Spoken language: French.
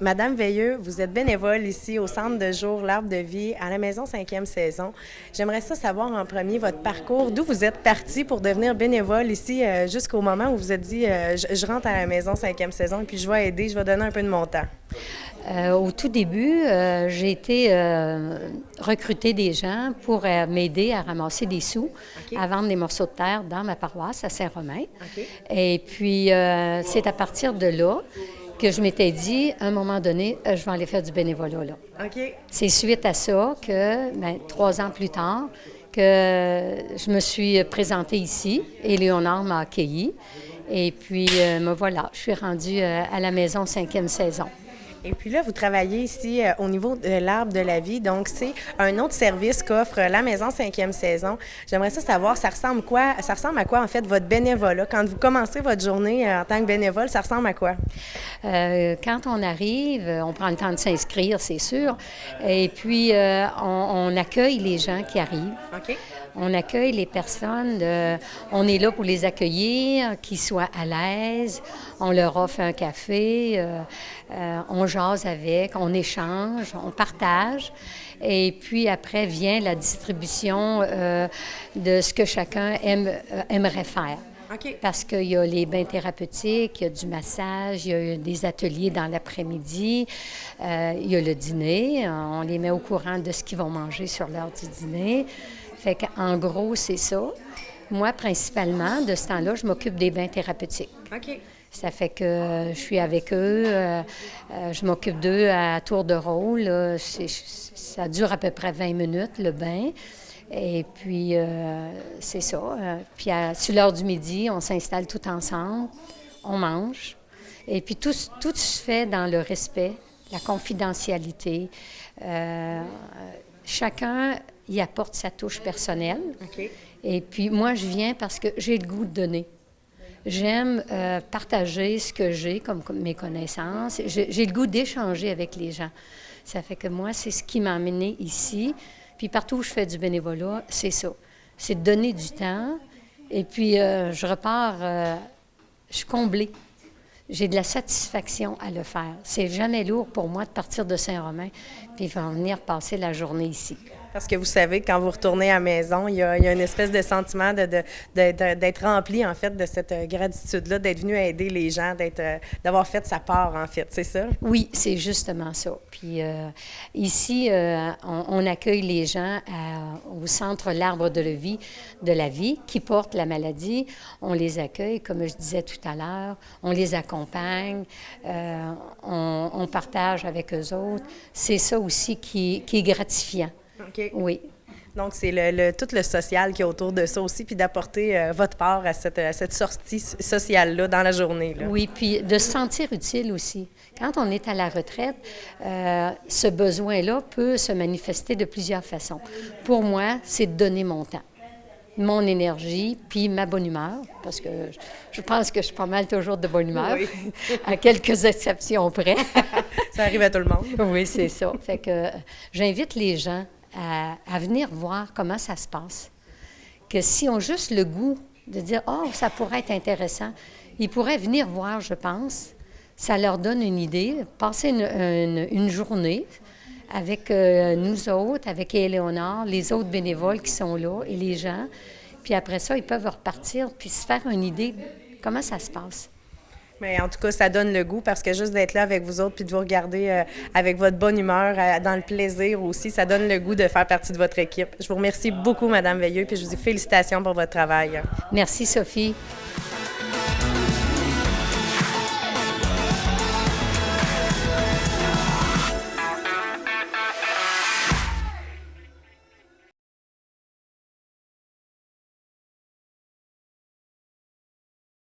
Madame Veilleux, vous êtes bénévole ici au Centre de jour L'Arbre de vie à la Maison 5e saison. J'aimerais ça savoir en premier votre parcours, d'où vous êtes parti pour devenir bénévole ici jusqu'au moment où vous vous êtes dit je rentre à la Maison 5e saison et puis je vais aider, je vais donner un peu de mon temps. Au tout début, j'ai été recruter des gens pour m'aider à ramasser des sous, à vendre des morceaux de terre dans ma paroisse à Saint-Romain. Et puis, c'est à partir de là que je m'étais dit, à un moment donné, je vais aller faire du bénévolat là. C'est suite à ça que, 3 ans plus tard, que je me suis présentée ici et Léonard m'a accueillie. Et puis, me voilà, je suis rendue à la Maison 5e saison. Et puis là, vous travaillez ici au niveau de l'Arbre de la vie. Donc, c'est un autre service qu'offre la Maison 5e saison. J'aimerais savoir, ça ressemble à quoi, en fait, votre bénévolat? Quand vous commencez votre journée en tant que bénévole, ça ressemble à quoi? Quand on arrive, on prend le temps de s'inscrire, c'est sûr. Et puis, on accueille les gens qui arrivent. On accueille les personnes, on est là pour les accueillir, qu'ils soient à l'aise, on leur offre un café, on jase avec, on échange, on partage. Et puis après vient la distribution de ce que chacun aimerait faire. Parce qu'il y a les bains thérapeutiques, il y a du massage, il y a des ateliers dans l'après-midi, il y a le dîner, on les met au courant de ce qu'ils vont manger sur l'heure du dîner. Fait qu'en gros, c'est ça. Moi, principalement, de ce temps-là, je m'occupe des bains thérapeutiques. Ça fait que je suis avec eux, je m'occupe d'eux à tour de rôle. Ça dure à peu près 20 minutes, le bain. Et puis, c'est ça. Puis, sur l'heure du midi, on s'installe tout ensemble, on mange. Et puis, tout se fait dans le respect, la confidentialité. Chacun y apporte sa touche personnelle. Et puis, moi, je viens parce que j'ai le goût de donner. J'aime partager ce que j'ai comme mes connaissances. J'ai le goût d'échanger avec les gens. Ça fait que moi, c'est ce qui m'a amenée ici. Puis partout où je fais du bénévolat, c'est ça. C'est de donner du temps. Et puis, je repars, je suis comblée. J'ai de la satisfaction à le faire. C'est jamais lourd pour moi de partir de Saint-Romain puis venir passer la journée ici. Parce que vous savez, quand vous retournez à la maison, il y a une espèce de sentiment d'être rempli, en fait, de cette gratitude-là, d'être venu aider les gens, d'avoir fait sa part, en fait, c'est ça? Oui, c'est justement ça. Puis ici, on accueille les gens au centre L'Arbre de la vie qui portent la maladie. On les accueille, comme je disais tout à l'heure, on les accompagne, on partage avec eux autres. C'est ça aussi qui est gratifiant. Oui. Donc, c'est tout le social qui est autour de ça aussi, puis d'apporter votre part à cette sortie sociale-là dans la journée. Là. Oui, puis de se sentir utile aussi. Quand on est à la retraite, ce besoin-là peut se manifester de plusieurs façons. Pour moi, c'est de donner mon temps, mon énergie, puis ma bonne humeur, parce que je pense que je suis pas mal toujours de bonne humeur, à quelques exceptions près. Ça arrive à tout le monde. Oui, c'est ça. Fait que j'invite les gens à venir voir comment ça se passe. Que s'ils ont juste le goût de dire « Oh, ça pourrait être intéressant », ils pourraient venir voir, je pense. Ça leur donne une idée, passer une journée avec nous autres, avec Éléonore, les autres bénévoles qui sont là et les gens. Puis après ça, ils peuvent repartir puis se faire une idée comment ça se passe. Mais en tout cas, ça donne le goût parce que juste d'être là avec vous autres puis de vous regarder avec votre bonne humeur, dans le plaisir aussi, ça donne le goût de faire partie de votre équipe. Je vous remercie beaucoup, Madame Veilleux, puis je vous dis félicitations pour votre travail. Merci, Sophie.